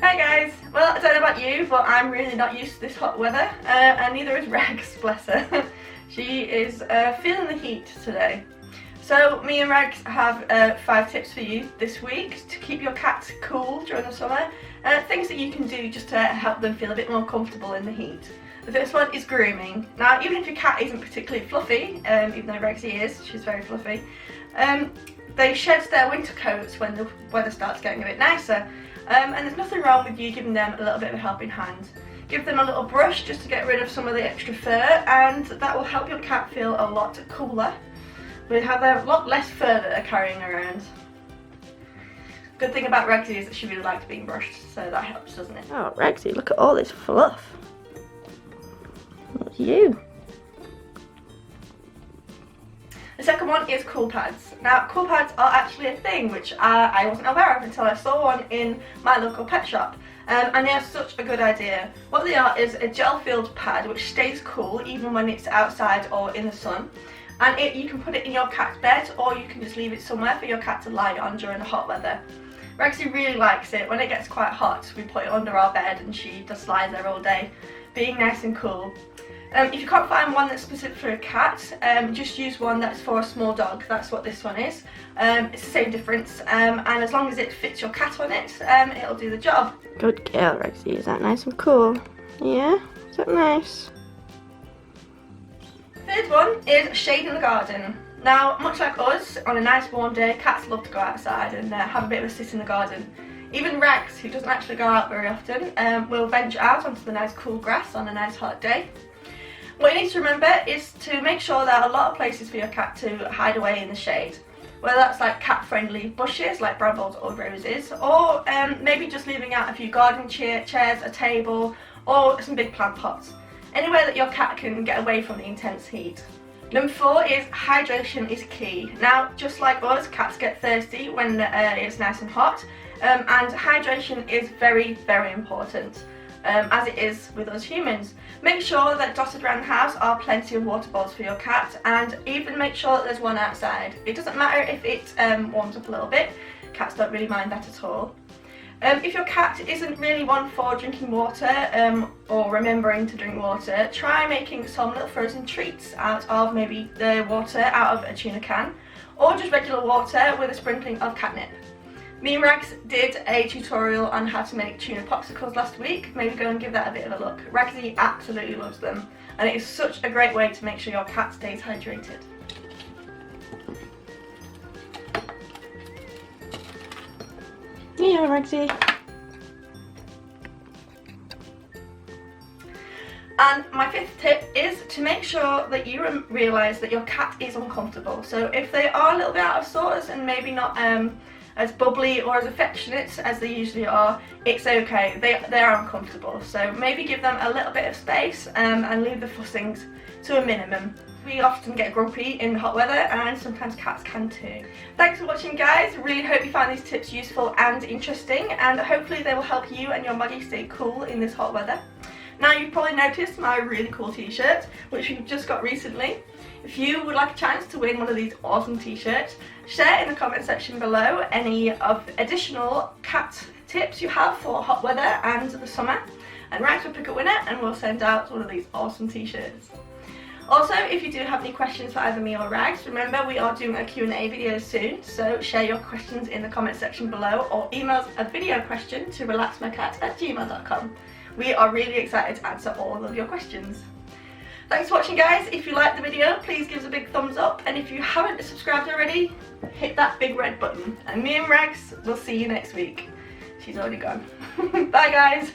Hi guys! Well, I don't know about you, but I'm really not used to this hot weather, and neither is Regs, bless her. She is feeling the heat today. So me and Regs have 5 tips for you this week to keep your cat cool during the summer. Things that you can do just to help them feel a bit more comfortable in the heat. The first one is grooming. Now, even if your cat isn't particularly fluffy, even though Regsy is, she's very fluffy, they shed their winter coats when the weather starts getting a bit nicer. And there's nothing wrong with you giving them a little bit of a helping hand. Give them a little brush just to get rid of some of the extra fur, and that will help your cat feel a lot cooler. They have a lot less fur that they're carrying around. Good thing about Regsy is that she really likes being brushed, so that helps, doesn't it? Oh, Regsy, look at all this fluff. What's you? The second one is cool pads. Now, cool pads are actually a thing which I wasn't aware of until I saw one in my local pet shop. And they are such a good idea. What they are is a gel-filled pad which stays cool even when it's outside or in the sun. And you can put it in your cat's bed, or you can just leave it somewhere for your cat to lie on during the hot weather. Regsy really likes it. When it gets quite hot, we put it under our bed and she just lies there all day, being nice and cool. If you can't find one that's specific for a cat, just use one that's for a small dog. That's what this one is. It's the same difference, and as long as it fits your cat on it, it'll do the job. Good girl, Regsy. Is that nice and cool? Yeah? Is that nice? Third one is shade in the garden. Now, much like us, on a nice warm day, cats love to go outside and have a bit of a sit in the garden. Even Regs, who doesn't actually go out very often, will venture out onto the nice cool grass on a nice hot day. What you need to remember is to make sure there are a lot of places for your cat to hide away in the shade. Whether that's like cat-friendly bushes like brambles or roses, or maybe just leaving out a few garden chairs, a table, or some big plant pots. Anywhere that your cat can get away from the intense heat. Number 4 is hydration is key. Now, just like us, cats get thirsty when it's nice and hot, and hydration is very, very important. As it is with us humans. Make sure that dotted around the house are plenty of water bowls for your cat, and even make sure that there's one outside. It doesn't matter if it warms up a little bit, cats don't really mind that at all. If your cat isn't really one for drinking water or remembering to drink water, try making some little frozen treats out of maybe the water out of a tuna can, or just regular water with a sprinkling of catnip. Me and Regs did a tutorial on how to make tuna popsicles last week. Maybe go and give that a bit of a look. Regsy absolutely loves them, and it is such a great way to make sure your cat stays hydrated. Yeah, Regsy. And my 5th tip is to make sure that you realise that your cat is uncomfortable. So if they are a little bit out of sorts and maybe not as bubbly or as affectionate as they usually are, it's okay. They are uncomfortable, so maybe give them a little bit of space and leave the fussings to a minimum. We often get grumpy in hot weather, and sometimes cats can too. Thanks for watching, guys. Really hope you found these tips useful and interesting, and hopefully they will help you and your Muggy stay cool in this hot weather. Now, you've probably noticed my really cool t-shirt, which we've just got recently. If you would like a chance to win one of these awesome t-shirts, share in the comment section below any of additional cat tips you have for hot weather and the summer, and Regs will pick a winner and we'll send out one of these awesome t-shirts. Also, if you do have any questions for either me or Regs, remember we are doing a Q&A video soon, so share your questions in the comment section below, or email us a video question to relaxmycat@gmail.com. We are really excited to answer all of your questions. Thanks for watching, guys. If you liked the video, please give us a big thumbs up, and if you haven't subscribed already, hit that big red button. And me and Regs will see you next week. She's already gone. Bye, guys.